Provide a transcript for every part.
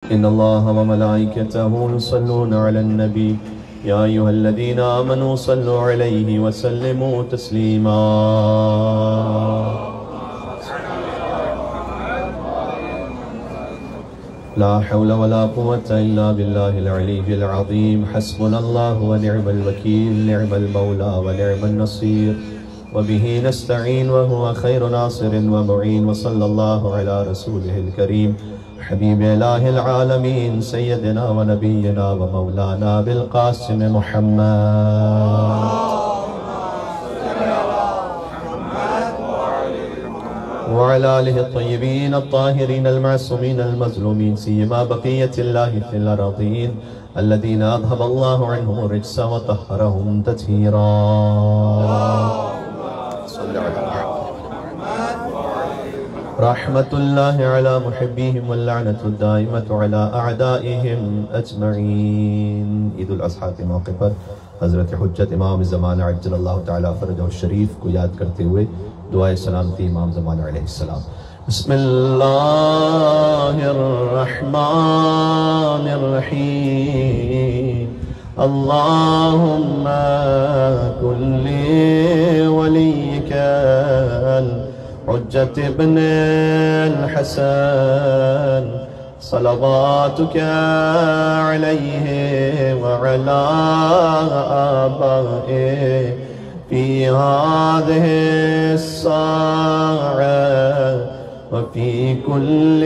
إن الله وملائكته يصلون على النبي يا أيها الذين آمنوا صلوا عليه وسلموا تسليما لا حول ولا قوة إلا بالله العلي العظيم حسبنا الله ونعم الوكيل نعم المولى ونعم النصير وبه نستعين وهو خير ناصر ومعين وصلى الله على رسوله الكريم حبيب إله العالمين سيدنا ونبينا ومولانا بالقاسم محمد وعلى آله الطيبين الطاهرين المعصومين المظلومين سيما بقية الله في الأراضين الذين أذهب الله عنهم الرجس وطهرهم تطهيرا رحمة الله على محبيهم واللعنة الدائمة على أعدائهم أجمعين عید الاضحیٰ کے موقع پر حضرت حجت امام زمانہ عجل اللہ تعالی فرجہ الشریف کو یاد کرتے ہوئے دعائے سلامتی امام زمانہ علیہ السلام بسم اللہ الرحمن الرحیم اللہم کل ولیک حجت ابن الحسن صلواتك عليه وعلى آبائه في هذه الساعة وفي كل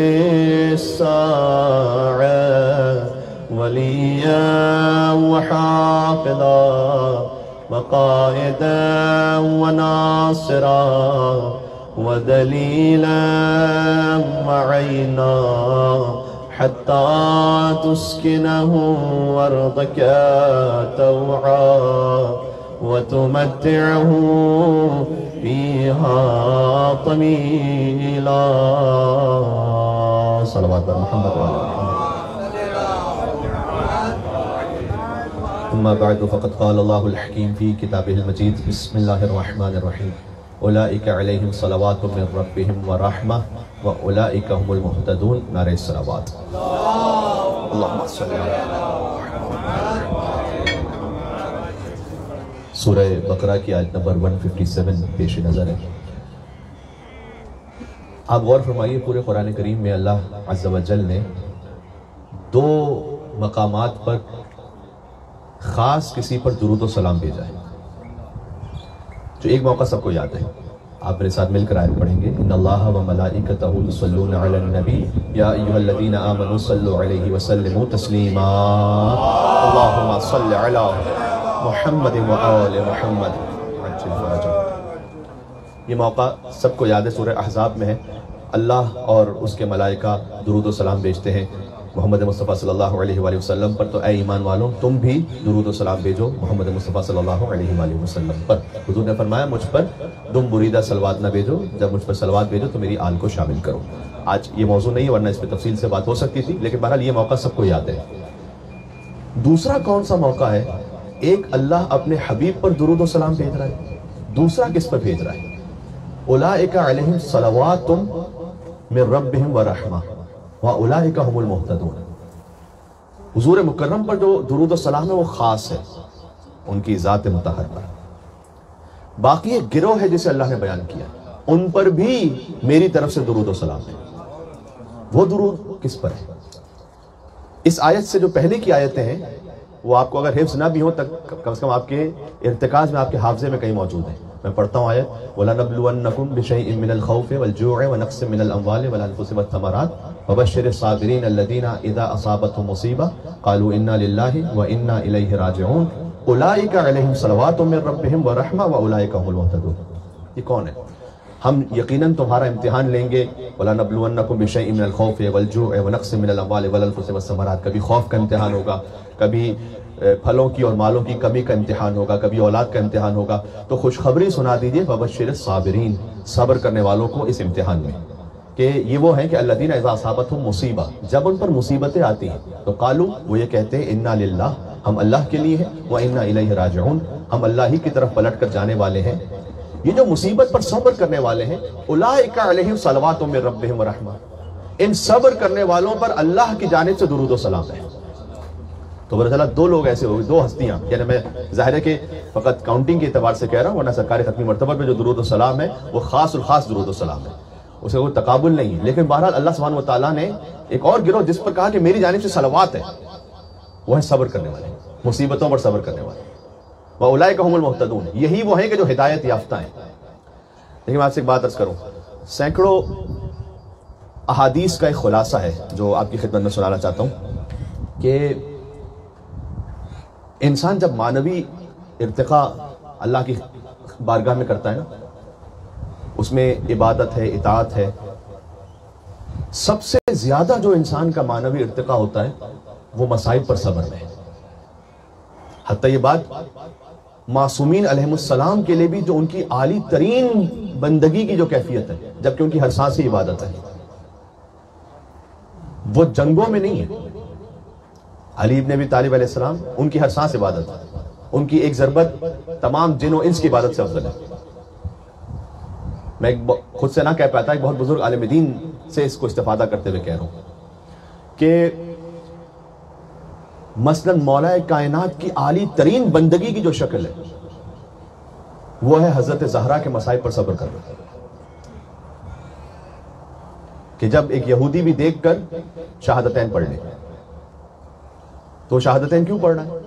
ساعة وليا وحافظا وقائدا وناصرا ودليلا وعينا حتى تسكنه أرضك توعا وتمتعه فيها طويلا صلوات محمد وعلى محمد ثم بعد فقد قال الله الحكيم في كتابه المجيد بسم الله الرحمن الرحيم اولئک علیہم صلوات من ربہم ورحمہ واولئک هم المہتدون نعرہ الصلوات اللہم صلی علی سورہ بقرہ کی آیت نمبر 157 پیش نظر ہے. آپ غور فرمائیے پورے قرآن کریم میں اللہ عز و جل نے دو مقامات پر خاص کسی پر درود و سلام بھیجا ہے جو ایک موقع سب کو یاد ہے. آپ میرے ساتھ مل کر آیت پڑھیں گے ان اللہ و ملائکتہ یصلون علی النبی یا ایھا الذین آمنوا صلوا علیہ وسلموا تسلیما اللہم صل علی محمد و آل محمد عجل فرجہ. یہ موقع سب کو یاد ہے, سورہ احزاب میں ہے. اللہ اور اس کے ملائکہ درود و سلام بھیجتے ہیں محمد مصطفیٰ صلی اللہ علیہ وآلہ وسلم پر. تو اے ایمان والوں تم بھی درود و سلام بھیجو محمد مصطفیٰ صلی اللہ علیہ وآلہ وسلم پر. حضور نے فرمایا مجھ پر دم بریدہ سلوات نہ بھیجو, جب مجھ پر سلوات بھیجو تو میری آل کو شامل کرو. آج یہ موضوع نہیں ہے ورنہ اس پہ تفصیل سے بات ہو سکتی تھی, لیکن بہرحال یہ موقع سب کو یاد ہے. دوسرا کون سا موقع ہے؟ ایک اللہ اپنے حبیب پر درود و سلام بھیج رہا ہے, دوسرا کس پر بھیج رہا ہے؟ اولئک علیہم صلوات من ربہم ورحمہ واولئک هم المہتدون. حضور مکرم پر جو درود و سلام ہے وہ خاص ہے ان کی ذات مطہر پر. باقی ایک گروہ ہے جسے اللہ نے بیان کیا, ان پر بھی میری طرف سے درود و سلام ہے. وہ درود کس پر ہے؟ اس آیت سے جو پہلے کی آیتیں ہیں وہ آپ کو اگر حفظ نہ بھی ہو تک کم از کم آپ کے ارتکاز میں, آپ کے حافظے میں کہیں موجود ہیں. میں پڑھتا ہوں آیت وَلَنَبْلُوَنَّكُمْ بِشَيْءٍ مِّنَ الْخَوْفِ وَالْجُوعِ وَنَقْصٍ مِّنَ الْأَمْوَالِ وَالْأَنفُسِ وَالثَّمَرَاتِ وَبَشِّرِ الصَّابِرِينَ الَّذِينَ إِذَا أَصَابَتْهُمْ مُصِيبَةٌ قَالُوا إِنَّا لِلَّهِ وَإِنَّا إِلَيْهِ رَاجِعُونَ أُولَئِكَ عَلَيْهِمْ صَلَوَاتٌ مِّن رَّبِّهِمْ وَرَحْمَةٌ وَأُولَئِكَ هُمُ الْمُهْتَدُونَ. یہ کون ہے؟ ہم یقیناً تمہارا امتحان لیں گے. وَلَنَبْلُوَنَّكُمْ بِشَيْءٍ مِّنَ الْخَوْفِ وَالْجُوعِ وَنَقْصٍ مِّنَ الْأَمْوَالِ وَالْأَنفُسِ وَالثَّمَرَاتِ. کبھی خوف کا امتحان ہوگا, کبھی پھلوں کی اور مالوں کی کمی کا امتحان ہوگا, کبھی اولاد کا امتحان ہوگا. تو خوشخبری سنا دیجئے وَبَشِّرِ الصَّابِرِينَ, صبر کرنے والوں کو اس امتحان میں, کہ یہ وہ ہیں کہ الذین اذا اصابتہم مصیبہ, جب ان پر مصیبتیں آتی ہیں تو قالوا, وہ یہ کہتے ہیں انا للہ, ہم اللہ کے لیے ہیں, وَإِنَّا إِلَيْهِ رَاجِعُونَ, ہم اللہ ہی کی طرف پلٹ کر جانے والے ہیں. یہ جو مصیبت پر صبر کرنے والے ہیں اولئک علیہم صلوات من ربہم ورحمہ, ان صبر کرنے والوں پر اللہ کی جانب سے درود و سلام ہے. تو پتہ چلا دو لوگ ایسے ہو گئے, دو ہستیاں. یعنی میں ظاہر ہے کہ فقط کاؤنٹنگ کے اعتبار سے کہہ رہا ہوں, ورنہ سرکار ختمی مرتبہ پہ جو درود و سلام ہے وہ خاص الخاص درود و سلام ہے, اسے کوئی تقابل نہیں ہے. لیکن بہرحال اللہ سبحانہ وتعالیٰ نے ایک اور گروہ جس پر کہا کہ میری جانب سے صلوات ہے, وہ ہے صبر کرنے والے, مصیبتوں پر صبر کرنے والے. وَأُولَئِكَ هُمُ الْمُهْتَدُونَ, یہی وہ ہیں کہ جو ہدایت یافتہ ہیں. لیکن میں آپ سے ایک بات عرض کروں, سینکڑوں احادیث کا ایک خلاصہ ہے جو آپ کی خدمت میں سنانا چاہتا ہوں کہ انسان جب معنوی ارتقاء اللہ کی بارگاہ میں کرتا ہے نا, اس میں عبادت ہے, اطاعت ہے, سب سے زیادہ جو انسان کا معنوی ارتقاء ہوتا ہے وہ مصائب پر صبر میں ہے. حتیٰ یہ بات معصومین علیہ السلام کے لیے بھی, جو ان کی عالی ترین بندگی کی جو کیفیت ہے, جبکہ ان کی ہر سانس ہی عبادت ہے, وہ جنگوں میں نہیں ہے. علی ابن ابی طالب علیہ السلام, ان کی ہر سانس عبادت ہے, ان کی ایک ضربت تمام جن و انس کی عبادت سے افضل ہے. میں خود سے نہ کہہ پاتا, ایک بہت بزرگ عالم دین سے اس کو استفادہ کرتے ہوئے کہہ رہا ہوں کہ مثلا مولا کائنات کی عالی ترین بندگی کی جو شکل ہے وہ ہے حضرت زہرا کے مصائب پر صبر کرنا. کہ جب ایک یہودی بھی دیکھ کر شہادتین پڑھ لے, تو شہادتین کیوں پڑھنا ہے؟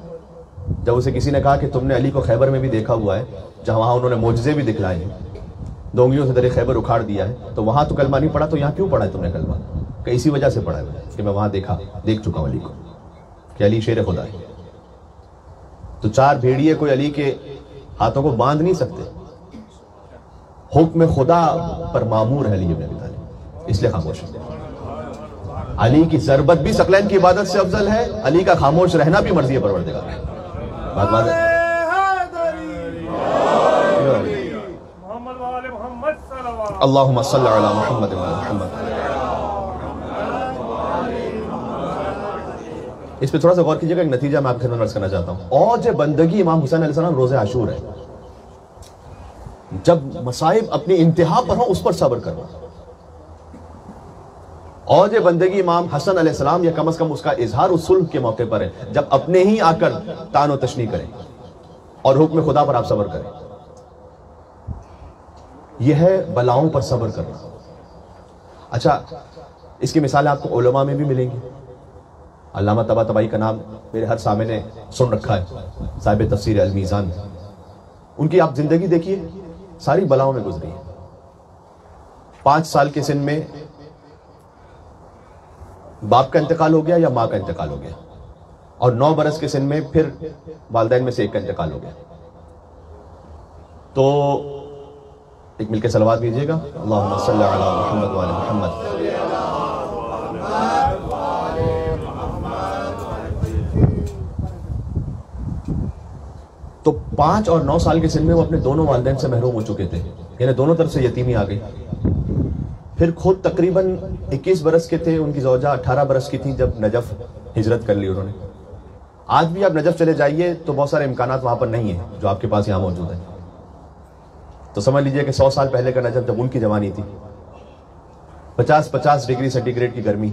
جب اسے کسی نے کہا کہ تم نے علی کو خیبر میں بھی دیکھا ہوا ہے, جہاں وہاں انہوں نے معجزے بھی دکھلائے ہیں, دونگیوں سے درے خیبر اکھاڑ دیا ہے, تو وہاں تو کلمہ نہیں پڑھا, تو یہاں کیوں پڑھا ہے تم نے کلمہ؟ کہ اسی وجہ سے پڑھا ہے کہ میں وہاں دیکھ چکا ہوں علی کو, کہ علی شیر خدا ہے. تو چار بھیڑیے کوئی علی کے ہاتھوں کو باندھ نہیں سکتے, حکم خدا پر مامور ہے علی ابن ابی طالب, اس لیے خاموش ہے. علی کی ضربت بھی ثقلین کی عبادت سے افضل ہے, علی کا خاموش رہنا بھی مرضی پروردگار ہے. بات ہے. اللہم صلی علی محمد و محمد. اس پہ تھوڑا سا غور کیجیے گا, ایک نتیجہ میں آپ کے خدمت عرض کرنا چاہتا ہوں. اوج بندگی امام حسین علیہ السلام روز عاشور ہے. جب مصائب اپنی انتہا پر ہوں اس پر صبر کرنا. اوج بندگی امام حسن علیہ السلام, یا کم از کم اس کا اظہار اس صلح کے موقع پر ہے جب اپنے ہی آ کر تان و تشنیع کریں اور حکم خدا پر آپ صبر کریں. یہ ہے بلاؤں پر صبر کرنا. اچھا, اس کی مثالیں آپ کو علماء میں بھی ملیں گی. علامہ طباطبائی کا نام میرے ہر سامنے نے سن رکھا ہے, صاحب تفسیر المیزان. ان کی آپ زندگی دیکھیے, ساری بلاؤں میں گزری ہے. 5 سال کے سن میں باپ کا انتقال ہو گیا یا ماں کا انتقال ہو گیا, اور 9 برس کے سن میں پھر والدین میں سے ایک کا انتقال ہو گیا. تو ایک مل کے صلوات کیجیے گا, اللہم صلی علی محمد و علی محمد. تو 5 اور 9 سال کے سن میں وہ اپنے دونوں والدین سے محروم ہو چکے تھے, یعنی دونوں طرف سے یتیمی آ گئی. پھر خود تقریباً 21 برس کے تھے, ان کی زوجہ 18 برس کی تھی جب نجف ہجرت کر لی انہوں نے. آج بھی آپ نجف چلے جائیے تو بہت سارے امکانات وہاں پر نہیں ہیں جو آپ کے پاس یہاں موجود ہیں. تو سمجھ لیجئے کہ 100 سال پہلے کا نجف جب ان کی جوانی تھی, 50 ڈگری سینٹی گریڈ کی گرمی,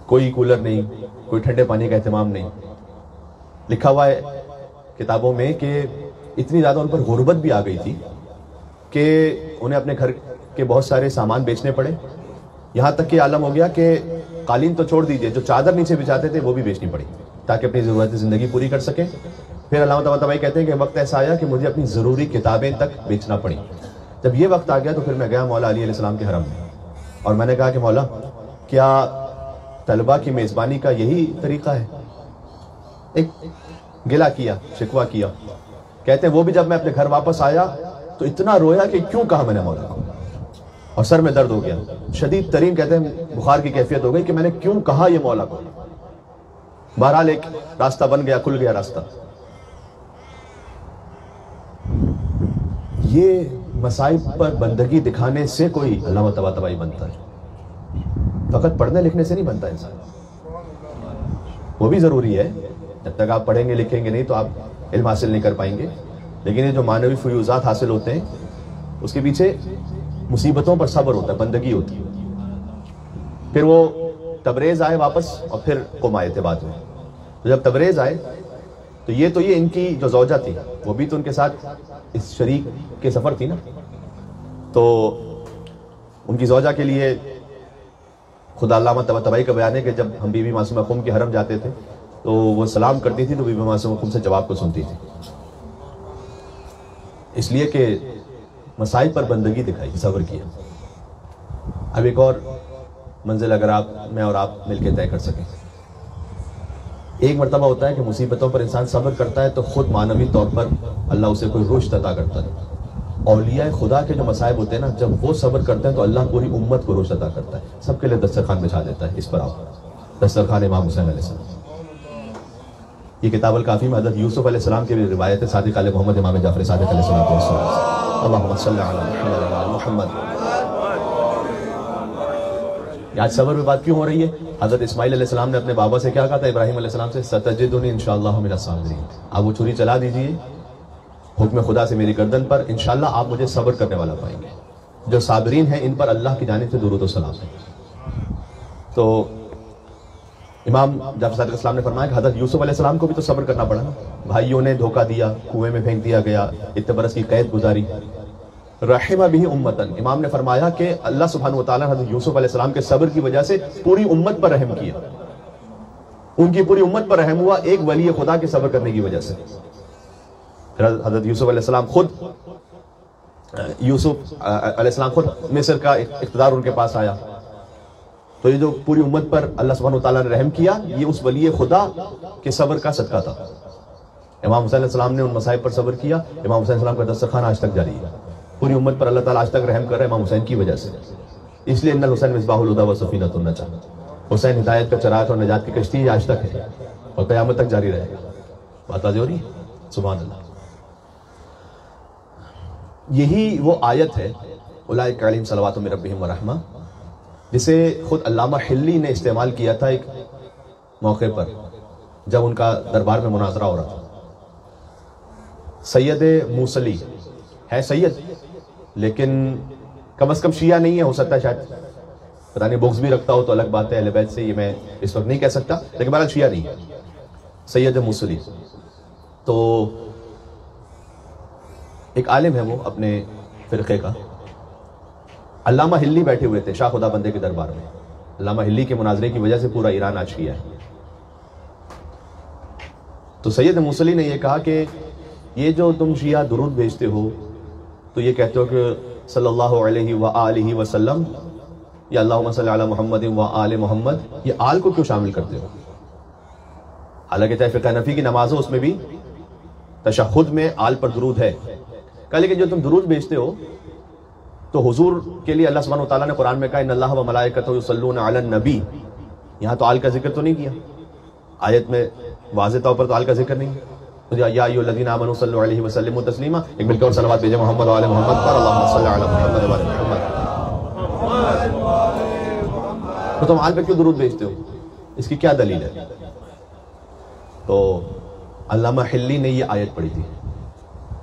کوئی کولر نہیں, کوئی ٹھنڈے پانی کا اہتمام نہیں. لکھا ہوا ہے کتابوں میں کہ اتنی زیادہ ان پر غربت بھی آ گئی تھی کہ انہیں اپنے گھر کے بہت سارے سامان بیچنے پڑے. یہاں تک کہ عالم ہو گیا کہ قالین تو چھوڑ دیجئے, جو چادر نیچے بچھاتے تھے وہ بھی بیچنی پڑی تاکہ اپنی ضرورت زندگی پوری کر سکیں. پھر علامہ طباطبائی کہتے ہیں کہ وقت ایسا آیا کہ مجھے اپنی ضروری کتابیں تک بیچنا پڑی. جب یہ وقت آ گیا تو پھر میں گیا مولا علی علیہ السلام کے حرم میں, اور میں نے کہا کہ مولا کیا طلبہ کی میزبانی کا یہی طریقہ ہے؟ ایک گلہ کیا, شکوہ کیا. کہتے ہیں وہ بھی جب میں اپنے گھر واپس آیا تو اتنا رویا کہ کیوں کہا میں نے مولا کو, اور سر میں درد ہو گیا شدید ترین. کہتے ہیں بخار کی کیفیت ہو گئی کہ میں نے کیوں کہا یہ مولا کو. بہرحال ایک راستہ بن گیا, کھل گیا راستہ. یہ مصائب پر بندگی دکھانے سے کوئی علامہ طباطبائی بنتا ہے, فقط پڑھنے لکھنے سے نہیں بنتا انسان. وہ بھی ضروری ہے, جب تک آپ پڑھیں گے لکھیں گے نہیں تو آپ علم حاصل نہیں کر پائیں گے. لیکن یہ جو معنوی فیوزات حاصل ہوتے ہیں اس کے پیچھے مصیبتوں پر صبر ہوتا ہے, بندگی ہوتی ہے. پھر وہ تبریز آئے واپس اور پھر قم آئے تھے بعد میں. تو جب تبریز آئے تو یہ ان کی جو زوجہ تھی وہ بھی تو ان کے ساتھ اس شریک کے سفر تھی نا. تو ان کی زوجہ کے لیے خدا علامہ طباطبائی کا بیان ہے کہ جب ہم بی بی معصومہ قم کے حرم جاتے تھے تو وہ سلام کرتی تھی تو بی بی معصومہ قم سے جواب کو سنتی تھی، اس لیے کہ مسائل پر بندگی دکھائی، صبر کیا. اب ایک اور منزل اگر میں اور آپ مل کے طے کر سکیں. ایک مرتبہ ہوتا ہے کہ مصیبتوں پر انسان صبر کرتا ہے تو خود معنوی طور پر اللہ اسے کوئی رشد عطا کرتا ہے. اولیاء خدا کے جو مصائب ہوتے ہیں نا، جب وہ صبر کرتے ہیں تو اللہ پوری امت کو رشد عطا کرتا ہے، سب کے لیے دسترخوان بچھا دیتا ہے. اس پر آپ دسترخوان امام حسین علیہ السلام. یہ کتاب الکافی میں حضرت یوسف علیہ السلام کی بھی روایت ہے، صادق علیہ محمد امام جعفر صادق علیہ السلام. اللہم صلی علی محمد وعلی محمد. آج صبر میں بات کیوں ہو رہی ہے؟ حضرت اسماعیل علیہ السلام نے اپنے بابا سے کیا کہا تھا؟ ابراہیم علیہ السلام سے ستجدنی انشاءاللہ من الصابرین. آپ وہ چھری چلا دیجئے حکم خدا سے میری گردن پر، انشاءاللہ آپ مجھے صبر کرنے والا پائیں گے. جو صابرین ہیں ان پر اللہ کی جانب سے درود و سلام ہے. تو امام جعفر صادق اسلام نے فرمایا کہ حضرت یوسف علیہ السلام کو بھی تو صبر کرنا پڑا نا. بھائیوں نے دھوکہ دیا، کنویں میں پھینک دیا گیا، اتنے برس کی قید گزاری. رحمہ بھی امتن، امام نے فرمایا کہ اللہ سبحانہ وتعالی حضرت یوسف علیہ السلام کے صبر کی وجہ سے پوری امت پر رحم کیا. ان کی پوری امت پر رحم ہوا ایک ولی خدا کے صبر کرنے کی وجہ سے. حضرت یوسف علیہ السلام خود مصر کا اقتدار ان کے پاس آیا تو یہ جو پوری امت پر اللہ سبحانہ وتعالی نے رحم کیا، یہ اس ولی خدا کے صبر کا صدقہ تھا. امام حسین علیہ السلام نے ان مصائب پر صبر کیا. امام حسین علیہ السلام کا دسترخوان آج تک جاری ہے. پوری امت پر اللہ تعالیٰ آج تک رحم کر رہا ہے امام حسین کی وجہ سے. اس لیے ان الحسین مصباح الہدی و سفینۃ النجاۃ، حسین ہدایت کا چراغ اور نجات کی کشتی آج تک ہے اور قیامت تک جاری رہے گا. بات واضح ہو رہی ہے؟ سبحان اللہ. یہی وہ آیت ہے اولئک علیہم صلوات من ربہم ورحمہ، جسے خود علامہ حلی نے استعمال کیا تھا ایک موقع پر جب ان کا دربار میں مناظرہ ہو رہا تھا. سید موصلی ہے سید، لیکن کم از کم شیعہ نہیں ہے، ہو سکتا ہے شاید پتہ نہیں بغض بھی رکھتا ہو تو الگ بات ہے، اہل بیت سے یہ میں اس وقت نہیں کہہ سکتا، لیکن بہرحال شیعہ نہیں ہے. سید موصلی تو ایک عالم ہے وہ اپنے فرقے کا. علامہ حلی بیٹھے ہوئے تھے شاہ خدا بندے کے دربار میں. علامہ حلی کے مناظرے کی وجہ سے پورا ایران آج کیا ہے. تو سید موصلی نے یہ کہا کہ یہ جو تم شیعہ درود بھیجتے ہو تو یہ کہتے ہو کہ صلی اللہ علیہ وآلہ وسلم یا اللہم صلی علی محمد وآل محمد، یہ آل کو کیوں شامل کرتے ہو؟ حالانکہ چاہے فقہ حنفی کی نماز ہو اس میں بھی تشہد میں آل پر درود ہے. کہا لیکن جو تم درود بھیجتے ہو تو حضور کے لیے اللہ سبحانہ وتعالیٰ نے قرآن میں کہا ان اللہ و ملائکتہ یصلون علی النبی، یہاں تو آل کا ذکر تو نہیں کیا. آیت میں واضح طور پر تو آل کا ذکر نہیں. یا ایھا الذین آمنوا صلوا علیہ وسلموا تسلیما، ایک مل کے اور صلوات بھیجے محمد و آل محمد پر، اللہم صلی علی محمد و آل محمد. تو تم آل پہ کیوں درود بھیجتے ہو؟ اس کی کیا دلیل ہے؟ تو علامہ حلی نے یہ آیت پڑھی تھی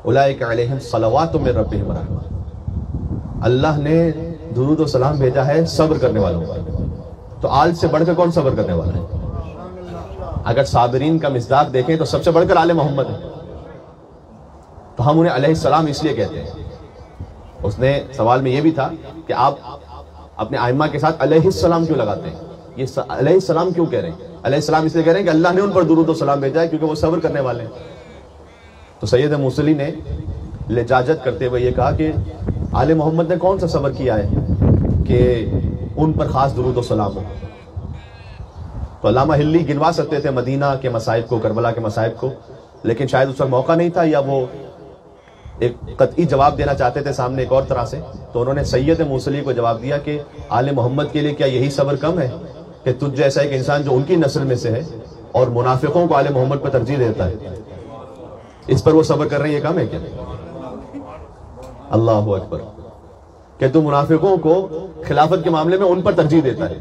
اولئک علیہم صلوات من ربہم ورحمہ. اللہ نے درود و سلام بھیجا ہے صبر کرنے والوں پر، تو آل سے بڑھ کر کون صبر کرنے والا ہے؟ اگر صابرین کا مصداق دیکھیں تو سب سے بڑھ کر آل محمد ہے. تو ہم انہیں علیہ السلام اس لیے کہتے ہیں. اس نے سوال میں یہ بھی تھا کہ آپ اپنے ائمہ کے ساتھ علیہ السلام کیوں لگاتے ہیں؟ یہ علیہ السلام کیوں کہہ رہے ہیں؟ علیہ السلام اس لیے کہہ رہے ہیں کہ اللہ نے ان پر درود و سلام بھیجا ہے کیونکہ وہ صبر کرنے والے ہیں. تو سید موصلی نے لجاجت کرتے ہوئے یہ کہا کہ آل محمد نے کون سا صبر کیا ہے کہ ان پر خاص درود و سلام ہو. تو علامہ حلی گنوا سکتے تھے مدینہ کے مصائب کو، کربلا کے مصائب کو، لیکن شاید اس وقت موقع نہیں تھا یا وہ ایک قطعی جواب دینا چاہتے تھے سامنے ایک اور طرح سے. تو انہوں نے سید موصلی کو جواب دیا کہ آل محمد کے لیے کیا یہی صبر کم ہے کہ تجھ جیسا ایک انسان جو ان کی نسل میں سے ہے اور منافقوں کو آل محمد پر ترجیح دیتا ہے، اس پر وہ صبر کر رہے ہیں، یہ کم ہے کیا؟ اللہ اکبر. کہ تو منافقوں کو خلافت کے معاملے میں ان پر ترجیح دیتا ہے.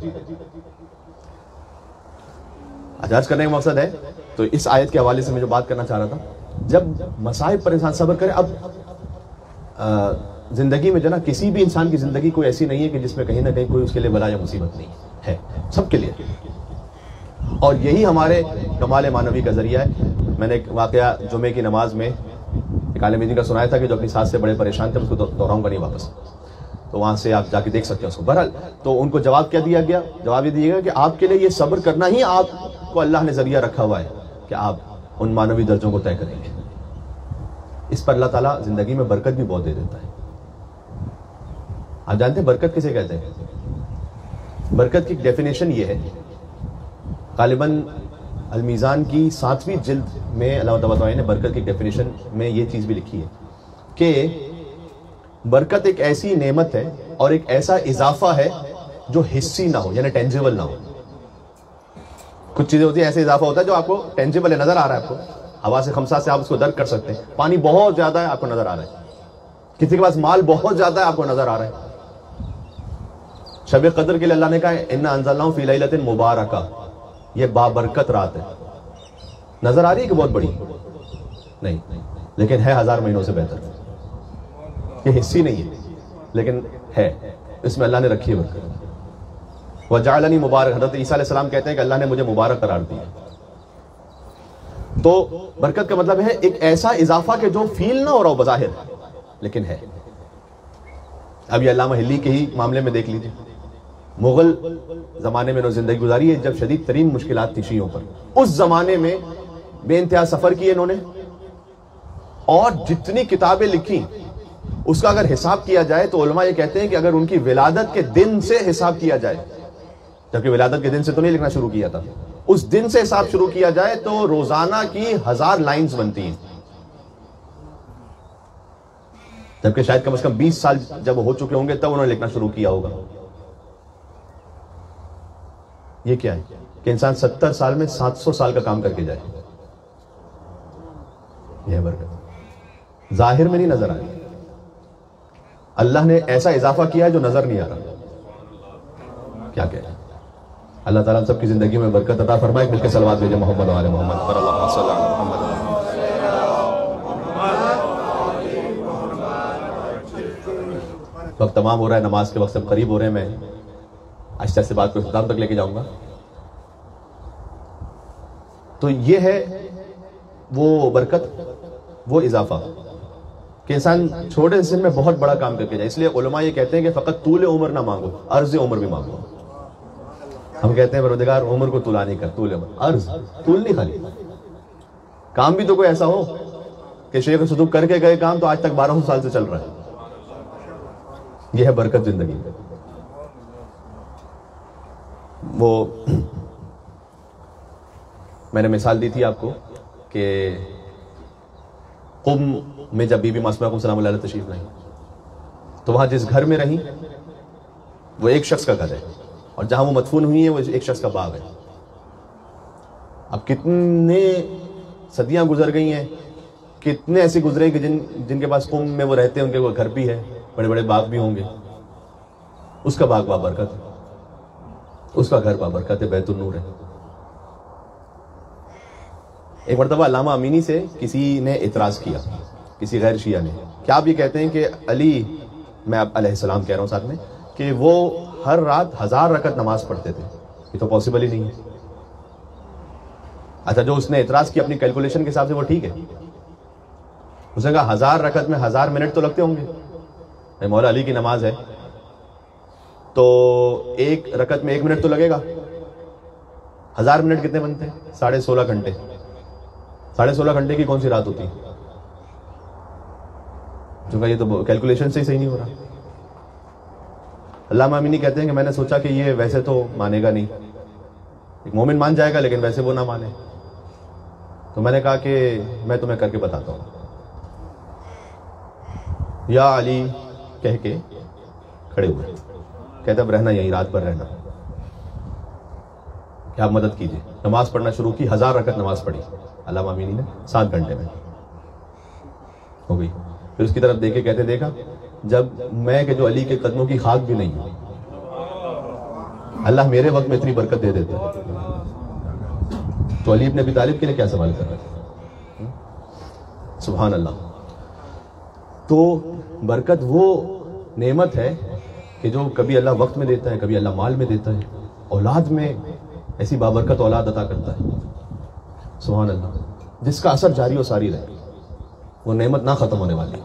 اجاز کرنے کا مقصد ہے تو اس آیت کے حوالے سے میں جو بات کرنا چاہ رہا تھا، جب مصائب پر انسان صبر کرے. اب زندگی میں جو نا کسی بھی انسان کی زندگی کوئی ایسی نہیں ہے کہ جس میں کہیں نہ کہیں کوئی اس کے لیے بلا یا مصیبت نہیں ہے سب کے لیے، اور یہی ہمارے کمال معنوی کا ذریعہ ہے۔ میں نے ایک واقعہ جمعے کی نماز میں ایک عالم دین کا سنایا تھا کہ جو اپنی ساتھ سے بڑے پریشان تھے، اس کو دہراؤں گا نہیں واپس، تو وہاں سے آپ جا کے دیکھ سکتے ہیں اس کو۔ بہرحال تو ان کو جواب کیا دیا گیا؟ جواب یہ دیا گیا کہ آپ کے لیے یہ صبر کرنا ہی آپ کو اللہ نے ذریعہ رکھا ہوا ہے کہ آپ ان معنوی درجوں کو طے کریں گے۔ اس پر اللہ تعالیٰ زندگی میں برکت بھی بہت دے دیتا ہے۔ آپ جانتے ہیں برکت کسے کہتے ہیں؟ برکت کی ڈیفینیشن یہ ہے، غالباً المیزان کی 7ویں جلد میں علامہ طباطبائی نے برکت کی ڈیفینیشن میں یہ چیز بھی لکھی ہے کہ برکت ایک ایسی نعمت ہے اور ایک ایسا اضافہ ہے جو حسی نہ ہو، یعنی ٹینجیبل نہ ہو۔ کچھ چیزیں ہوتی ہیں ایسے اضافہ ہوتا ہے جو آپ کو ٹینجیبل ہے، نظر آ رہا ہے آپ کو، حواس خمسہ سے آپ اس کو درک کر سکتے ہیں۔ پانی بہت زیادہ ہے، آپ کو نظر آ رہا ہے۔ کسی کے پاس مال بہت زیادہ ہے، آپ کو نظر آ رہا ہے۔ شب قدر کے لیے اللہ نے کہا انا انزلناہ فی لیلۃ مبارکہ، یہ بابرکت رات ہے۔ نظر آ رہی ہے کہ بہت بڑی نہیں، لیکن ہے 1000 مہینوں سے بہتر۔ یہ حصی نہیں ہے لیکن ہے، اس میں اللہ نے رکھی ہے برکت۔ وجعلنی مبارک، حضرت عیسیٰ علیہ السلام کہتے ہیں کہ اللہ نے مجھے مبارک قرار دیا۔ تو برکت کا مطلب ہے ایک ایسا اضافہ کہ جو فیل نہ ہو رہا ہو بظاہر لیکن ہے۔ اب یہ علامہ ہلی کے ہی معاملے میں دیکھ لیجیے، مغل زمانے میں انہوں نے زندگی گزاری ہے جب شدید ترین مشکلات تھی شیعوں پر۔ اس زمانے میں بے انتہا سفر کیے انہوں نے، اور جتنی کتابیں لکھی اس کا اگر حساب کیا جائے تو علماء یہ کہتے ہیں کہ اگر ان کی ولادت کے دن سے حساب کیا جائے، جبکہ ولادت کے دن سے تو نہیں لکھنا شروع کیا تھا، اس دن سے حساب شروع کیا جائے تو روزانہ کی 1000 لائنز بنتی ہیں، جبکہ شاید کم از کم 20 سال جب ہو چکے ہوں گے تب انہوں نے لکھنا شروع کیا ہوگا۔ یہ کیا ہے کہ انسان 70 سال میں 700 سال کا کام کر کے جائے۔ یہ برکت ظاہر میں نہیں نظر آ رہی، اللہ نے ایسا اضافہ کیا ہے جو نظر نہیں آ رہا۔ کیا کہہ رہے ہیں؟ اللہ تعالیٰ سب کی زندگی میں برکت عطا فرمائے۔ مل کے صلوات بھیجیں محمد و آل محمد پر اللہم صلی علی محمد۔ وقت تمام ہو رہا ہے، نماز کے وقت سے قریب ہو رہے ہیں، میں آہستہ سے بات کو اختتام تک لے کے جاؤں گا۔ تو یہ ہے وہ برکت، وہ اضافہ کہ انسان چھوٹے سن میں بہت بڑا کام کر کے جائے۔ اس لیے علماء یہ کہتے ہیں کہ فقط طول عمر نہ مانگو، عرض عمر بھی مانگو۔ ہم کہتے ہیں پروردگار عمر کو طولانی کر، طول عمر، عرض طول نہیں، خالی کام بھی تو کوئی ایسا ہو کہ شیخ صدوق کر کے گئے کام تو آج تک 1200 سال سے چل رہا ہے۔ یہ ہے برکت زندگی میں۔ وہ میں نے مثال دی تھی آپ کو کہ قم میں جب بی بی معصومہ سلام اللہ علیہ تشریف لائیں تو وہاں جس گھر میں رہیں وہ ایک شخص کا گھر ہے، اور جہاں وہ مدفون ہوئی ہیں وہ ایک شخص کا باغ ہے۔ اب کتنے صدیاں گزر گئی ہیں، کتنے ایسے گزرے کہ جن کے پاس قم میں وہ رہتے ہیں ان کے وہ گھر بھی ہے، بڑے بڑے باغ بھی ہوں گے۔ اس کا باغ بابرکت ہے، اس کا گھر بابرکت ہے، بیت النور ہے۔ ایک مرتبہ علامہ امینی سے کسی نے اعتراض کیا، کسی غیر شیعہ نے، کیا آپ یہ کہتے ہیں کہ علی، میں علیہ السلام کہہ رہا ہوں ساتھ میں، کہ وہ ہر رات 1000 رکعت نماز پڑھتے تھے؟ یہ تو پاسبل ہی نہیں ہے۔ اچھا، جو اس نے اعتراض کیا اپنی کیلکولیشن کے حساب سے وہ ٹھیک ہے، اس نے کہا 1000 رکعت میں 1000 منٹ تو لگتے ہوں گے، مولا علی کی نماز ہے تو ایک رکعت میں 1 منٹ تو لگے گا، 1000 منٹ کتنے بنتے ہیں؟ 16.5 گھنٹے۔ 16.5 گھنٹے کی کون سی رات ہوتی ہے؟ جو کہ یہ تو کیلکولیشن سے ہی صحیح نہیں ہو رہا۔ علامہ امینی کہتے ہیں کہ میں نے سوچا کہ یہ ویسے تو مانے گا نہیں، ایک مومن مان جائے گا لیکن ویسے وہ نہ مانے، تو میں نے کہا کہ میں تمہیں کر کے بتاتا ہوں۔ یا علی کہہ کے کھڑے ہوئے، کہتا اب رہنا یہیں، رات بھر رہنا، کہ آپ مدد کیجیے۔ نماز پڑھنا شروع کی، 1000 رکعت نماز پڑھی علامہ امینی نے 7 گھنٹے میں ہو گئی۔ پھر اس کی طرف دیکھے، کہتے دیکھا جب میں کہ جو علی کے قدموں کی خاک بھی نہیں ہوں، اللہ میرے وقت میں اتنی برکت دے دیتا ہے، تو علی ابن ابی طالب کے لیے کیا سوال کر رہا ہے؟ سبحان اللہ۔ تو برکت وہ نعمت ہے کہ جو کبھی اللہ وقت میں دیتا ہے، کبھی اللہ مال میں دیتا ہے، اولاد میں ایسی بابرکت اولاد عطا کرتا ہے، سبحان اللہ، جس کا اثر جاری و ساری رہے، وہ نعمت نہ ختم ہونے والی۔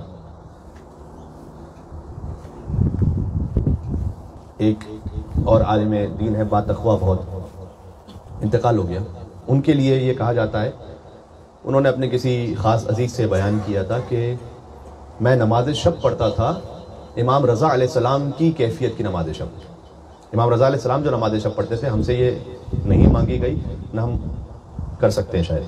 ایک اور عالم دین ہے، با تقویٰ بہت، انتقال ہو گیا، ان کے لیے یہ کہا جاتا ہے، انہوں نے اپنے کسی خاص عزیز سے بیان کیا تھا کہ میں نماز شب پڑھتا تھا امام رضا علیہ السلام کی کیفیت کی نماز شب۔ امام رضا علیہ السلام جو نماز شب پڑھتے تھے، ہم سے یہ نہیں مانگی گئی، نہ ہم کر سکتے ہیں شاید۔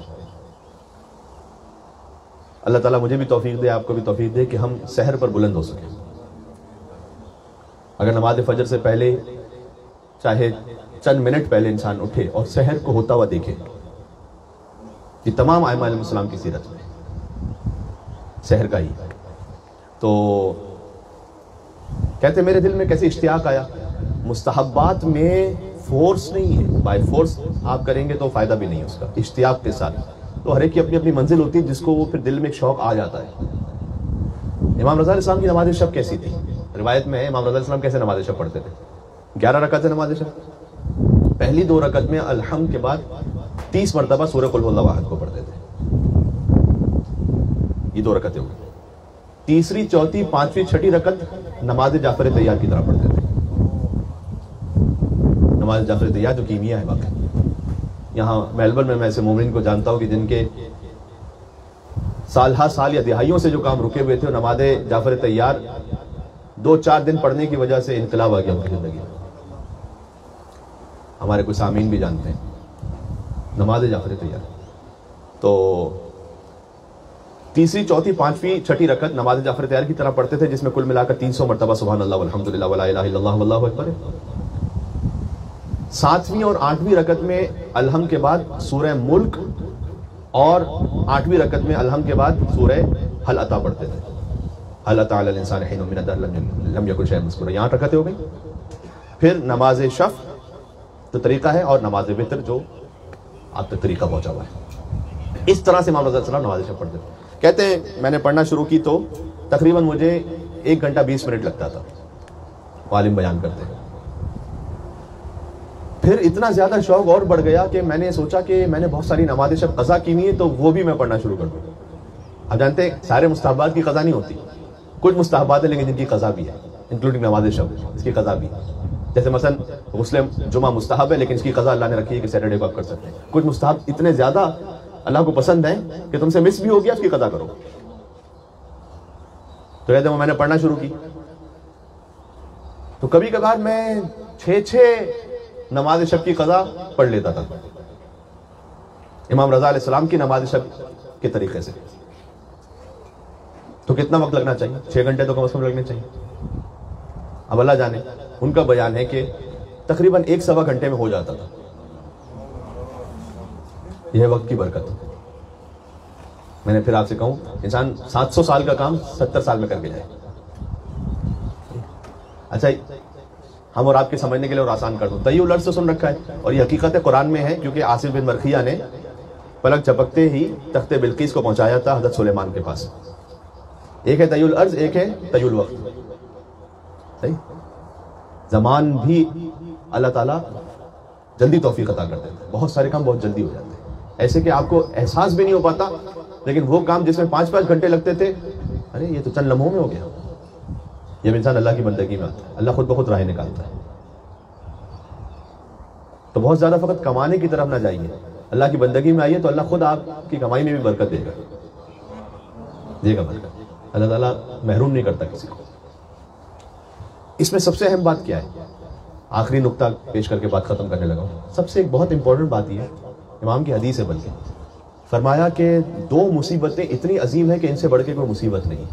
اللہ تعالیٰ مجھے بھی توفیق دے، آپ کو بھی توفیق دے کہ ہم سحر پر بلند ہو سکیں۔ اگر نماز فجر سے پہلے چاہے چند منٹ پہلے انسان اٹھے اور سحر کو ہوتا ہوا دیکھے، یہ تمام ائمہ علیہ السلام کی سیرت میں سحر کا ہی، تو کہتے میرے دل میں کیسے اشتیاق آیا۔ مستحبات میں فورس نہیں ہے، بائی فورس آپ کریں گے تو فائدہ بھی نہیں ہے اس کا، اشتیاق کے ساتھ، تو ہر ایک کی اپنی اپنی منزل ہوتی ہے جس کو وہ پھر دل میں ایک شوق آ جاتا ہے۔ امام رضا علیہ السلام کی نماز شب کیسی تھی؟ روایت میں ہے امام رضا علیہ السلام کیسے نماز شب پڑھتے تھے۔ 11 رکعت نماز شب، پہلی 2 رکعت میں الحمد کے بعد 30 مرتبہ سورہ قل هو اللہ احد کو پڑھتے تھے، یہ 2 رکعتیں ہوئی۔ تیسری، چوتھی، پانچویں، چھٹی رکعت نماز جعفر طیار کی طرح پڑھتے تھے۔ نماز جعفر طیار جو کیمیا ہے واقعی، یہاں میلبرن میں ایسے مومن کو جانتا ہوں کہ جن کے سال ہا سال یا دہائیوں سے جو کام رکے ہوئے تھے، نماز جعفر طیار 2-4 دن پڑھنے کی وجہ سے انقلاب آ گیا ان کی زندگی۔ ہمارے کوئی سامعین بھی جانتے ہیں نماز جعفر طیار۔ تو تیسری، چوتھی، پانچویں، چھٹی رکعت نماز جعفر طیار کی طرح پڑھتے تھے، جس میں کل ملا کر 300 مرتبہ سبحان اللہ والحمدللہ ولا الہ الا اللہ واللہ اکبر۔ 7ویں اور 8ویں رکعت میں الحمد کے بعد سورہ ملک، اور 8ویں رکعت میں الحمد کے بعد سورہ حل عطا پڑھتے تھے، حل عطا علی الانسان حین من الدہر لم یکن شیئا مذکورا۔ یہاں رکعتیں ہو گئی۔ پھر نماز شفع جو طریقہ ہے، اور نماز وتر جو آپ تک طریقہ پہنچا ہوا ہے، اس طرح سے امام رضا علیہ السلام نماز شفع پڑھتے تھے۔ کہتے ہیں میں نے پڑھنا شروع کی تو تقریباً مجھے 1 گھنٹہ 20 منٹ لگتا تھا، عالم بیان کرتے ہیں۔ پھر اتنا زیادہ شوق اور بڑھ گیا کہ میں نے سوچا کہ میں نے بہت ساری نماز شب قضا کی ہوئی ہے، تو وہ بھی میں پڑھنا شروع کر دوں۔ آپ جانتے ہیں سارے مستحبات کی قضا نہیں ہوتی، کچھ مستحبات ہیں لیکن جن کی قضا بھی ہے، انکلوڈنگ نماز شب، اس کی قضا بھی ہے۔ جیسے مثلا غسل جمعہ مستحب ہے، لیکن اس کی قضا اللہ نے رکھی ہے کہ سیٹرڈے کو آپ کر سکتے ہیں۔ کچھ مستحب اتنے زیادہ اللہ کو پسند ہیں کہ تم سے مس بھی ہو گیا، اس کی قضا کرو۔ تو کہتے ہیں میں نے پڑھنا شروع کی، تو کبھی کبھار میں 6 نماز شب کی قضا پڑھ لیتا تھا، امام رضا علیہ السلام کی نماز شب کے طریقے سے۔ تو کتنا وقت لگنا چاہیے؟ 6 گھنٹے تو کم از کم لگنے چاہیے۔ اب اللہ جانے، ان کا بیان ہے کہ تقریباً 1-1.25 گھنٹے میں ہو جاتا تھا۔ یہ وقت کی برکت۔ میں نے پھر آپ سے کہوں، انسان 700 سال کا کام 70 سال میں کر کے جائے۔ اچھا، ہم اور آپ کے سمجھنے کے لیے اور آسان کر دوں، طی الارض سے سن رکھا ہے، اور یہ حقیقت قرآن میں ہے، کیونکہ آصف بن برقیہ نے پلک جھپکتے ہی تخت بلقیس کو پہنچایا تھا حضرت سلیمان کے پاس۔ ایک ہے طی الارض، ایک ہے طی الوقت۔ صحیح، زمان بھی اللہ تعالیٰ جلدی توفیق عطا کر دیتا ہے، بہت سارے کام بہت جلدی ہو جاتے ہیں، ایسے کہ آپ کو احساس بھی نہیں ہو پاتا، لیکن وہ کام جس میں 5 گھنٹے لگتے تھے، ارے یہ تو چند لمحوں میں ہو گیا۔ جب انسان اللہ کی بندگی میں آتا ہے، اللہ خود بخود راہ نکالتا ہے۔ تو بہت زیادہ فقط کمانے کی طرف نہ جائیے، اللہ کی بندگی میں آئیے تو اللہ خود آپ کی کمائی میں بھی برکت دے گا برکت۔ اللہ تعالیٰ محروم نہیں کرتا کسی کو۔ اس میں سب سے اہم بات کیا ہے؟ آخری نقطہ پیش کر کے بات ختم کرنے لگا ہوں۔ سب سے ایک بہت امپورٹنٹ بات یہ ہے، امام کی حدیث ہے، بلکہ فرمایا کہ 2 مصیبتیں اتنی عظیم ہیں کہ ان سے بڑھ کے کوئی مصیبت نہیں۔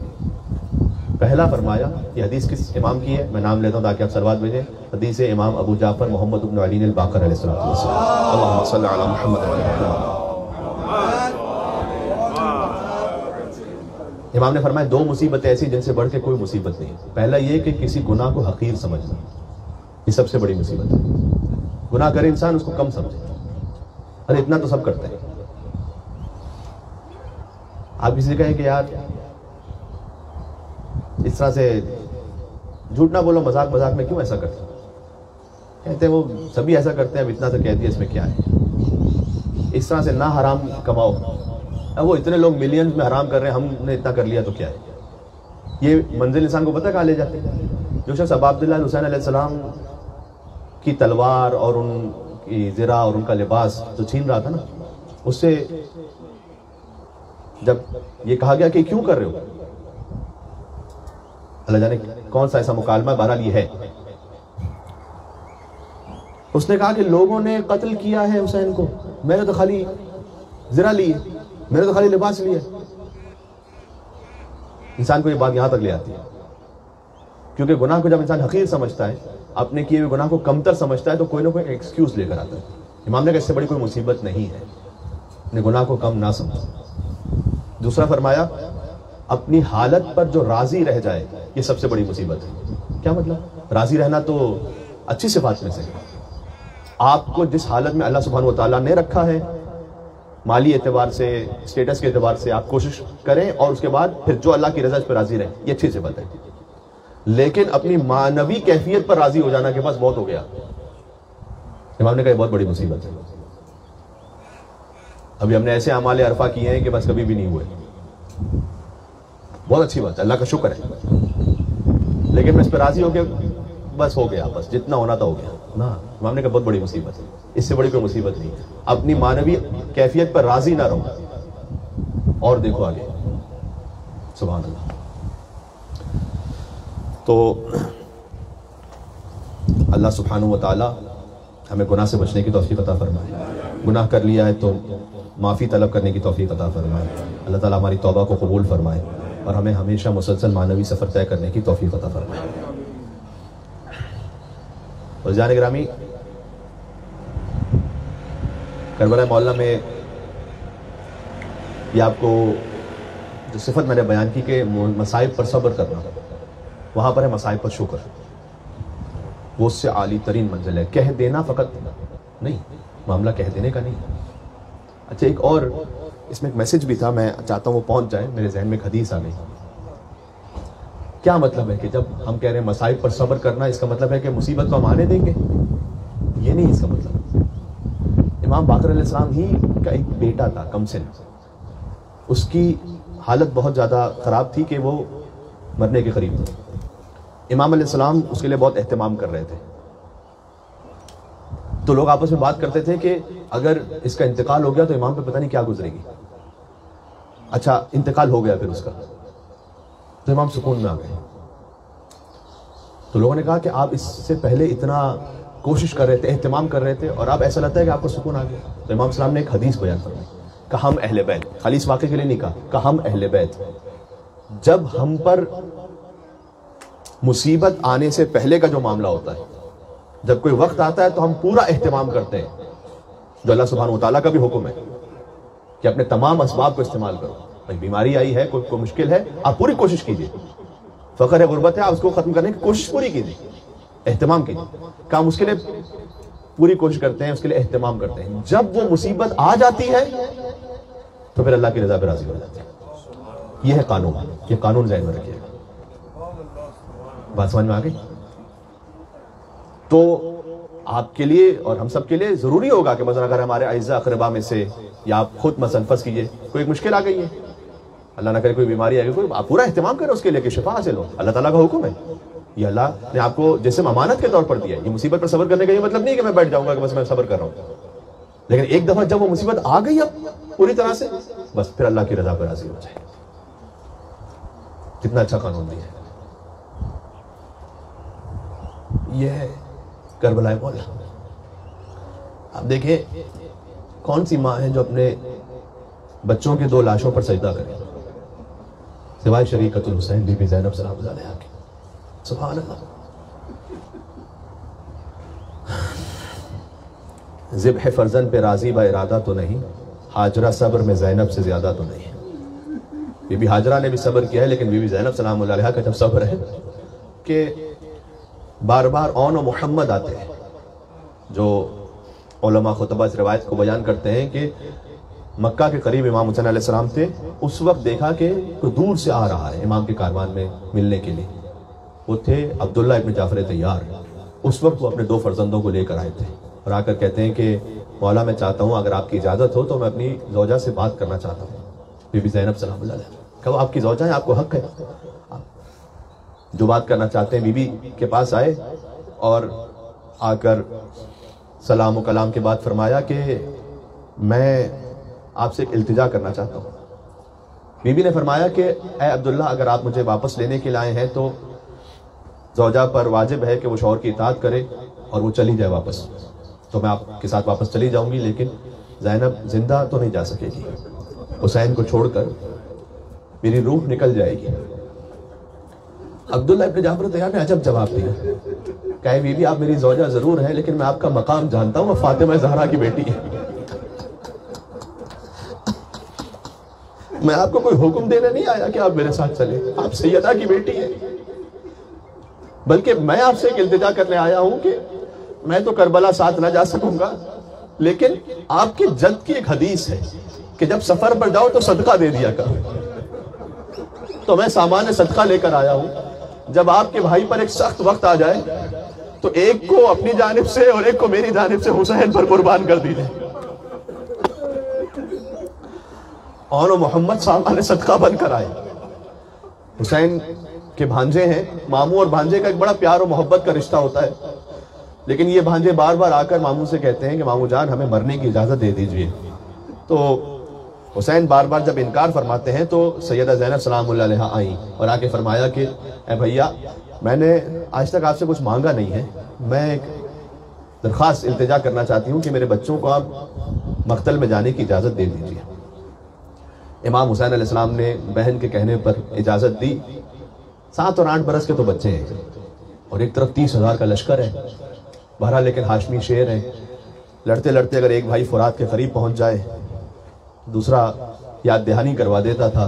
پہلا فرمایا، یہ حدیث کس امام کی ہے؟ میں نام لیتا ہوں تاکہ آپ سلوات بھیجیں۔ حدیث امام ابو جعفر محمد بن علی الباقر علیہ السلام۔ اللہم صلی علی محمد وعلی محمد۔ امام نے فرمایا 2 مصیبتیں ایسی جن سے بڑھ کے کوئی مصیبت نہیں۔ پہلا یہ کہ کسی گناہ کو حقیر سمجھنا، یہ سب سے بڑی مصیبت ہے۔ گناہ کرے انسان اس کو کم سمجھے، ارے اتنا تو سب کرتے ہیں۔ آپ کسی سے کہیں کہ یار اس طرح سے جھوٹ نہ بولو، مذاق میں کیوں ایسا کرتے؟ کہتے ہیں وہ سبھی ایسا کرتے ہیں، اب اتنا تو کہہ دیا، اس میں کیا ہے؟ اس طرح سے نہ حرام کماؤ. اب وہ اتنے لوگ ملینز میں حرام کر رہے ہیں، ہم نے اتنا کر لیا تو کیا ہے؟ یہ منزل انسان کو پتہ کہاں لے جاتے ہیں؟ جو شخص ابا عبداللہ حسین علیہ السلام کی تلوار اور ان کی زرہ اور ان کا لباس جو چھین رہا تھا نا، اس سے جب یہ کہا گیا کہ کیوں کر رہے ہو، اللہ جانے کون سا ایسا مکالمہ، بہرحال یہ ہے، اس نے کہا کہ لوگوں نے قتل کیا ہے حسین کو، میں نے تو خالی زرہ لی ہے، میں نے تو خالی لباس لیا. انسان کو یہ بات یہاں تک لے آتی ہے، کیونکہ گناہ کو جب انسان حقیر سمجھتا ہے، اپنے کیے ہوئے گناہ کو کمتر سمجھتا ہے، تو کوئی نہ کوئی ایکسکیوز لے کر آتا ہے. امام نے کہا اس سے بڑی کوئی مصیبت نہیں ہے، اپنے گناہ کو کم نہ سمجھو. دوسرا فرمایا اپنی حالت پر جو راضی رہ جائے، یہ سب سے بڑی مصیبت ہے. کیا مطلب؟ راضی رہنا تو اچھی صفات میں سے ہے. آپ کو جس حالت میں اللہ سبحانہ و تعالیٰ نے رکھا ہے، مالی اعتبار سے، اسٹیٹس کے اعتبار سے، آپ کوشش کریں اور اس کے بعد پھر جو اللہ کی رضا اس پہ راضی رہیں، یہ اچھی صفت ہے. لیکن اپنی معنوی کیفیت پر راضی ہو جانا کہ بس بہت ہو گیا، امام نے کہا یہ بہت بڑی مصیبت ہے. ابھی ہم نے ایسے اعمال عرفہ کیے ہیں کہ بس کبھی بھی نہیں ہوئے، بہت اچھی بات ہے، اللہ کا شکر ہے، لیکن میں اس پہ راضی ہو کے بس ہو گیا، بس جتنا ہونا تھا ہو گیا نا. امام نے کہا بہت بڑی مصیبت ہے، اس سے بڑی کوئی مصیبت نہیں. اپنی معنوی کیفیت پر راضی نہ رہو اور دیکھو آگے. سبحان اللہ. تو اللہ سبحانہ و تعالی ہمیں گناہ سے بچنے کی توفیق عطا فرمائے. گناہ کر لیا ہے تو معافی طلب کرنے کی توفیق عطا فرمائے. اللہ تعالیٰ ہماری توبہ کو قبول فرمائے اور ہمیں ہمیشہ مسلسل معنوی سفر طے کرنے کی توفیق عطا فرمائے. عزیزان گرامی، کربلا معلیٰ میں یہ آپ کو جو صفت میں نے بیان کی کہ مصائب پر صبر کرنا، وہاں پر ہے مصائب پر شکر. وہ اس سے عالی ترین منزل ہے. کہہ دینا فقط نہیں، معاملہ کہہ دینے کا نہیں. اچھا، ایک اور اس میں ایک میسج بھی تھا، میں چاہتا ہوں وہ پہنچ جائے. میرے ذہن میں ایک حدیث آ گئی. کیا مطلب ہے کہ جب ہم کہہ رہے ہیں مصائب پر صبر کرنا، اس کا مطلب ہے کہ مصیبت تو ہم آنے دیں گے؟ یہ نہیں اس کا مطلب. امام باقر علیہ السلام ہی کا ایک بیٹا تھا کمسن، اس کی حالت بہت زیادہ خراب تھی کہ وہ مرنے کے قریب تھا. امام علیہ السلام اس کے لیے بہت اہتمام کر رہے تھے. تو لوگ آپس میں بات کرتے تھے کہ اگر اس کا انتقال ہو گیا تو امام پہ پتہ نہیں کیا گزرے گی. اچھا، انتقال ہو گیا پھر اس کا، تو امام سکون میں آ گئے. تو لوگوں نے کہا کہ آپ اس سے پہلے اتنا کوشش کر رہے تھے، اہتمام کر رہے تھے، اور آپ ایسا لگتا ہے کہ آپ کو سکون آ گیا. تو امام السلام نے ایک حدیث بیان فرمائی، کہ ہم اہل بیت، خالی اس واقعے کے لیے نہیں کہا، کہ ہم اہل بیت جب ہم پر مصیبت آنے سے پہلے کا جو معاملہ ہوتا ہے، جب کوئی وقت آتا ہے تو ہم پورا اہتمام کرتے ہیں، جو اللہ سبحانہ و تعالیٰ کا بھی حکم ہے کہ اپنے تمام اسباب کو استعمال کرو. بھائی بیماری آئی ہے، کوئی مشکل ہے، آپ پوری کوشش کیجیے. فقر ہے، غربت ہے، آپ اس کو ختم کرنے کی کوشش پوری کیجیے، اہتمام کیجیے. کام اس کے لیے پوری کوشش کرتے ہیں، اس کے لیے اہتمام کرتے ہیں. جب وہ مصیبت آ جاتی ہے تو پھر اللہ کی رضا پہ راضی ہو جاتے ہیں. یہ ہے قانون، یہ قانون ذہن میں رکھیے. بات سمجھ میں آ گئی؟ تو آپ کے لیے اور ہم سب کے لیے ضروری ہوگا کہ مثلا اگر ہمارے اعزاء اقربا میں سے، یا آپ خود مثلا فرض کیجئے کوئی مشکل آ گئی ہے، اللہ نہ کرے کوئی بیماری آ گئی، کوئی، آپ پورا اہتمام کریں اس کے لیے کہ شفا حاصل ہو. اللہ تعالیٰ کا حکم ہے، یہ اللہ نے آپ کو جسم امانت کے طور پر دیا ہے. یہ مصیبت پر صبر کرنے کا یہ مطلب نہیں کہ میں بیٹھ جاؤں گا کہ بس میں صبر کر رہا ہوں. لیکن ایک دفعہ جب وہ مصیبت آ گئی اب پوری طرح سے، بس پھر اللہ کی رضا پر راضی ہو جائے. کتنا اچھا قانون دیا ہے. یہ ہے کربلا معلیٰ. آپ دیکھیں کون سی ماں ہے جو اپنے بچوں کے 2 لاشوں پر سجدہ کرے، سوائے شریکت الحسین بی بی زینب سلام اللہ علیہا کی. سبحان اللہ. ذبح فرزند پہ راضی با ارادہ تو نہیں، ہاجرہ صبر میں زینب سے زیادہ تو نہیں. بی بی ہاجرہ نے بھی صبر کیا ہے، لیکن بی بی زینب سلام اللہ علیہا کا جب صبر ہے کہ بار بار اون و محمد آتے ہیں. جو علماء خطبہ اس روایت کو بیان کرتے ہیں کہ مکہ کے قریب امام حسین علیہ السلام تھے، اس وقت دیکھا کہ کوئی دور سے آ رہا ہے امام کے کاروان میں ملنے کے لیے. وہ تھے عبداللہ ابن جعفر طیار اس وقت وہ اپنے 2 فرزندوں کو لے کر آئے تھے اور آ کر کہتے ہیں کہ مولا میں چاہتا ہوں اگر آپ کی اجازت ہو تو میں اپنی زوجہ سے بات کرنا چاہتا ہوں. بی بی زینب سلام اللہ علیہ کہ وہ آپ کی زوجہ ہیں, آپ کو حق ہے, جو بات کرنا چاہتے ہیں. بی بی کے پاس آئے اور آ کر سلام و کلام کے بعد فرمایا کہ میں آپ سے ایک التجا کرنا چاہتا ہوں. بی بی نے فرمایا کہ اے عبداللہ اگر آپ مجھے واپس لینے کے لیے آئے ہیں تو زوجہ پر واجب ہے کہ وہ شوہر کی اطاعت کرے اور وہ چلی جائے واپس. تو میں آپ کے ساتھ واپس چلی جاؤں گی, لیکن زینب زندہ تو نہیں جا سکے گی. حسین کو چھوڑ کر میری روح نکل جائے گی. عبداللہ ابن جعفر طیار نے عجب جواب دیا. کہے بی بی آپ میری زوجہ ضرور ہیں لیکن میں آپ کا مقام جانتا ہوں, وہ فاطمہ زہرا کی بیٹی ہے. میں آپ کو کوئی حکم دینے نہیں آیا کہ آپ میرے ساتھ چلیں, آپ سیدہ کی بیٹی ہیں. بلکہ میں آپ سے ایک التجا کرنے آیا ہوں کہ میں تو کربلا ساتھ نہ جا سکوں گا, لیکن آپ کی جد کی ایک حدیث ہے کہ جب سفر پر جاؤ تو صدقہ دے دیا کر. تو میں سامان صدقہ لے کر آیا ہوں. جب آپ کے بھائی پر ایک سخت وقت آ جائے تو ایک کو اپنی جانب سے اور ایک کو میری جانب سے حسین پر قربان کر دیجیے. اور وہ محمد سامان صدقہ بن کر آئے. حسین کے بھانجے ہیں, ماموں اور بھانجے کا ایک بڑا پیار و محبت کا رشتہ ہوتا ہے, لیکن یہ بھانجے بار بار آ کر ماموں سے کہتے ہیں کہ ماموں جان ہمیں مرنے کی اجازت دے دیجئے. تو حسین بار بار جب انکار فرماتے ہیں تو سیدہ زینب سلام اللہ علیہ آئیں اور آ کے فرمایا کہ اے بھیا میں نے آج تک آپ سے کچھ مانگا نہیں ہے, میں ایک درخواست التجا کرنا چاہتی ہوں کہ میرے بچوں کو آپ مقتل میں جانے کی اجازت دے دیجئے. امام حسین علیہ السلام نے بہن کے کہنے پر اجازت دی. 7 اور 8 برس کے تو بچے ہیں اور ایک طرف 30,000 کا لشکر ہے. بہرحال لیکن ہاشمی شیر ہیں, لڑتے لڑتے اگر ایک بھائی فرات کے قریب پہنچ جائے دوسرا یاد دہانی کروا دیتا تھا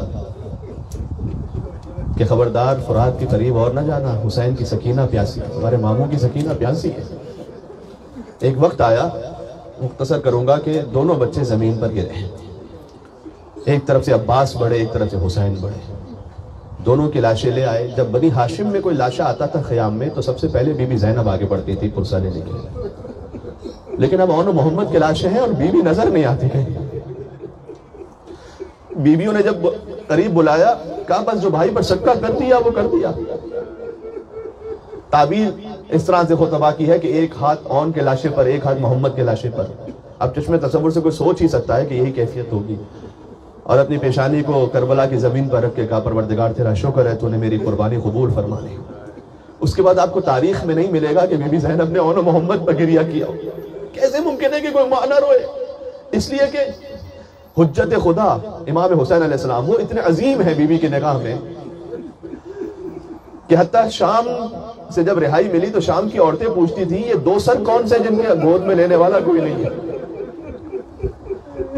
کہ خبردار فرات کے قریب اور نہ جانا, حسین کی سکینہ پیاسی ہے, ہمارے ماموں کی سکینہ پیاسی ہے. ایک وقت آیا, مختصر کروں گا, کہ دونوں بچے زمین پر گرے. ایک طرف سے عباس بڑھے, ایک طرف سے حسین بڑھے. دونوں کی لاشیں لے آئے. جب بنی ہاشم میں کوئی لاشا آتا تھا خیام میں تو سب سے پہلے بی بی زینب آگے بڑھتی تھی پرسہ لینے کے لیے. لیکن اب اون و محمد کے لاشیں ہیں اور بی بی نظر نہیں آتی کہیں. بیویوں نے جب قریب بلایا کہا بس جو بھائی پر شکا کر دیا وہ کر دیا. تعبیر اس طرح سے خطبہ کی ہے کہ ایک ہاتھ اون کے لاشے پر, ایک ہاتھ محمد کے لاشے پر. اب چشم تصور سے کوئی سوچ ہی سکتا ہے کہ یہی کیفیت ہوگی. اور اپنی پیشانی کو کربلا کی زمین پر رکھ کے کہا پروردگار تیرا شکر ہے تو نے میری قربانی قبول فرما لی. اس کے بعد آپ کو تاریخ میں نہیں ملے گا کہ بی بی زینب نے اون و محمد پر گریہ کیا. کیسے ممکن ہے کہ کوئی معنی روئے؟ اس لیے کہ حجت خدا امام حسین علیہ السلام وہ اتنے عظیم ہیں بی بی کی نگاہ میں کہ حتیٰ شام سے جب رہائی ملی تو شام کی عورتیں پوچھتی تھیں یہ 2 سر کون سے جن کے گود میں لینے والا کوئی نہیں ہے.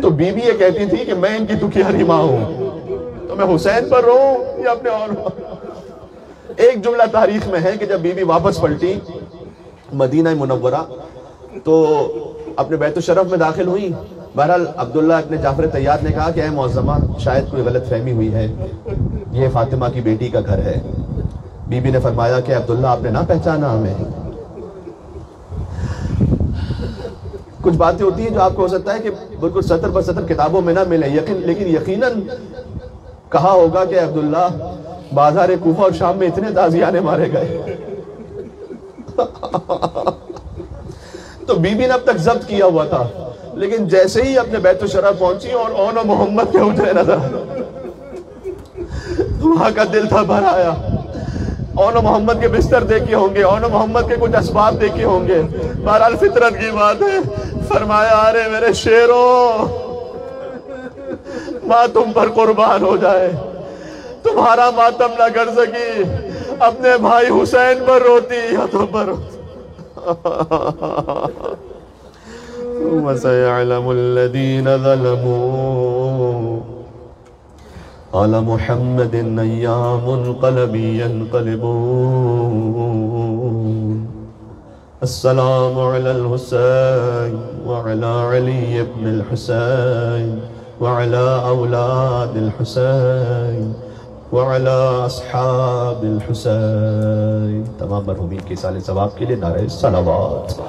تو بی بی یہ کہتی تھی کہ میں ان کی دکھیاری ماں ہوں, تو میں حسین پر روؤں یا اپنے اور. ایک جملہ تاریخ میں ہے کہ جب بی بی واپس پلٹی مدینہ منورہ تو اپنے بیت الشرف میں داخل ہوئی. بہرحال عبداللہ ابن جعفر طیار نے کہا کہ اے معظمہ شاید کوئی غلط فہمی ہوئی ہے, یہ فاطمہ کی بیٹی کا گھر ہے. بی بی نے فرمایا کہ عبداللہ آپ نے نہ پہچانا ہمیں. کچھ باتیں ہوتی ہیں جو آپ کو ہو سکتا ہے کہ بالکل سطر پر سطر کتابوں میں نہ ملے, لیکن یقیناً کہا ہوگا کہ عبداللہ بازار کوفہ اور شام میں اتنے تازیانے مارے گئے. تو بی بی نے اب تک ضبط کیا ہوا تھا, لیکن جیسے ہی اپنے بیت الشرف پہنچی اور اون و محمد کے اٹھے نظر وہاں کا دل تھا بھر آیا. اون و محمد کے بستر دیکھے ہوں گے, اون و محمد کے کچھ اسباب دیکھے ہوں گے. بہرحال فطرت کی بات ہے. فرمایا ارے میرے شیروں, ماں تم پر قربان ہو جائے, تمہارا ماتم نہ کر سکی, اپنے بھائی حسین پر روتی یا تم پر روتی. وَسَيَعْلَمُ الَّذِينَ ظَلَمُوا عَلَى مُحَمَّدٍ أَيَّامُ الْقَلَبِ يَنْقَلِبُونَ. السلام علی الحسین وعلی علی ابن الحسین وعلی اولاد الحسین وعلی اصحاب الحسین. تمام مرحومین کے سال ثواب کے لیے نعرہ صلوات.